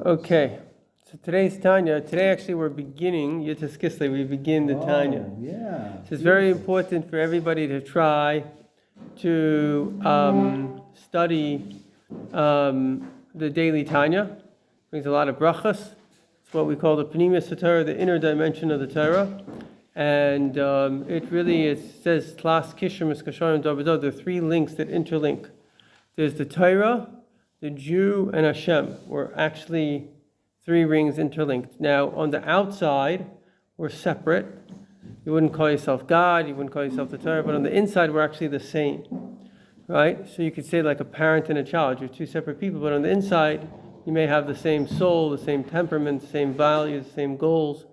Okay, so today's Tanya. Today, actually, we're beginning Yitzhak Kislev. We begin the Tanya. Yeah. So it's very important for everybody to try to study the daily Tanya. Brings a lot of brachas. It's what we call the Pnimius Torah, the inner dimension of the Torah. And it says Tlas Kishrim Eskasharim Davidah. There are three links that interlink. There's the Torah, the Jew, and Hashem. We're actually three rings interlinked. Now, on the outside, we're separate. You wouldn't call yourself God, you wouldn't call yourself the Torah, but on the inside, we're actually the same, right? So you could say like a parent and a child. You're two separate people, but on the inside, you may have the same soul, the same temperament, the same values, the same goals.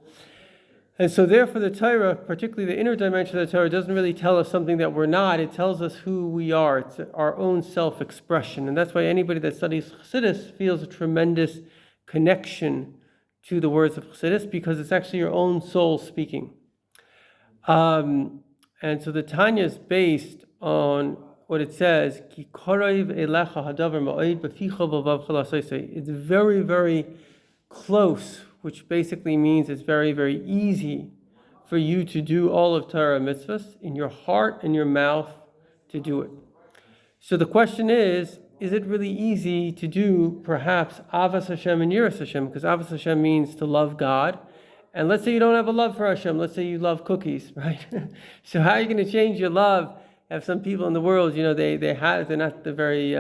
And so therefore the Torah, particularly the inner dimension of the Torah, doesn't really tell us something that we're not. It tells us who we are. It's our own self-expression. And that's why anybody that studies Chassidus feels a tremendous connection to the words of Chassidus, because it's actually your own soul speaking. And so the Tanya is based on what it says, it's very, very close, which basically means it's very, very easy for you to do all of Torah mitzvahs in your heart and your mouth to do it. So the question is it really easy to do perhaps Avas Hashem and Yiras Hashem? Because Avas Hashem means to love God. And let's say you don't have a love for Hashem. Let's say you love cookies, right? So how are you going to change your love? Have some people in the world, they're not the very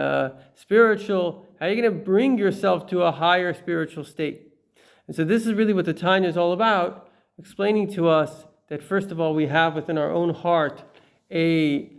spiritual. How are you going to bring yourself to a higher spiritual state? And so this is really what the Tanya is all about, explaining to us that first of all, we have within our own heart a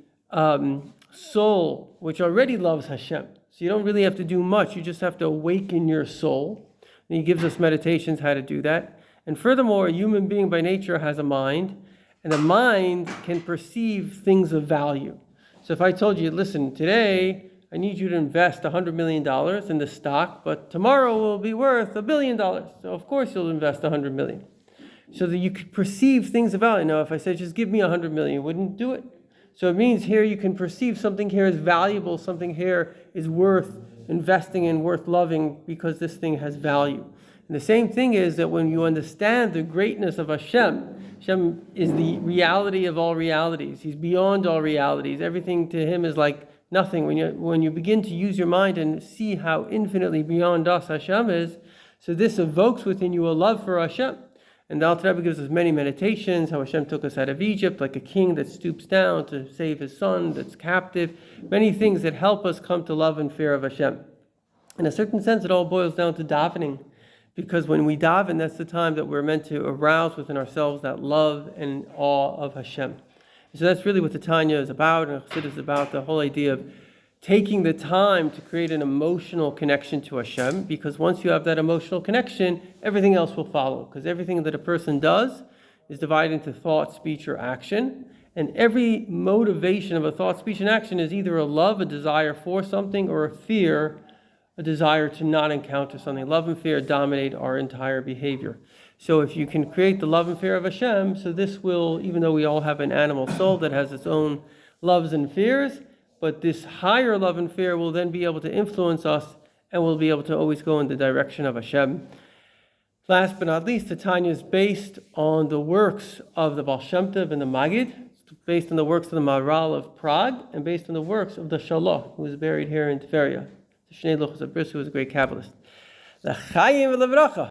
soul which already loves Hashem. So you don't really have to do much. You just have to awaken your soul. And he gives us meditations how to do that. And furthermore, a human being by nature has a mind, and the mind can perceive things of value. So if I told you, listen, today I need you to invest $100 million in the stock, but tomorrow will be worth $1 billion. So of course you'll invest $100 million. So that you could perceive things of value. Now if I said, just give me $100 million, you wouldn't do it. So it means here you can perceive something here is valuable, something here is worth investing in, worth loving, because this thing has value. And the same thing is that when you understand the greatness of Hashem, Hashem is the reality of all realities. He's beyond all realities. Everything to him is like nothing. When you begin to use your mind and see how infinitely beyond us Hashem is, so this evokes within you a love for Hashem. And the Alter Rebbe gives us many meditations, how Hashem took us out of Egypt, like a king that stoops down to save his son that's captive. Many things that help us come to love and fear of Hashem. In a certain sense, it all boils down to davening. Because when we daven, that's the time that we're meant to arouse within ourselves that love and awe of Hashem. So that's really what the Tanya is about, and Chassidus is about, the whole idea of taking the time to create an emotional connection to Hashem, because once you have that emotional connection, everything else will follow. Because everything that a person does is divided into thought, speech, or action. And every motivation of a thought, speech, and action is either a love, a desire for something, or a fear, a desire to not encounter something. Love and fear dominate our entire behavior. So if you can create the love and fear of Hashem, so this will, even though we all have an animal soul that has its own loves and fears, but this higher love and fear will then be able to influence us, and we'll be able to always go in the direction of Hashem. Last but not least, the Tanya is based on the works of the Baal Shem Tov and the Maggid. It's based on the works of the Maharal of Prague, and based on the works of the Shalah, who is buried here in Tveria. Shnei Luchos of Bris, who was a great Kabbalist. L'chaim v'levracha.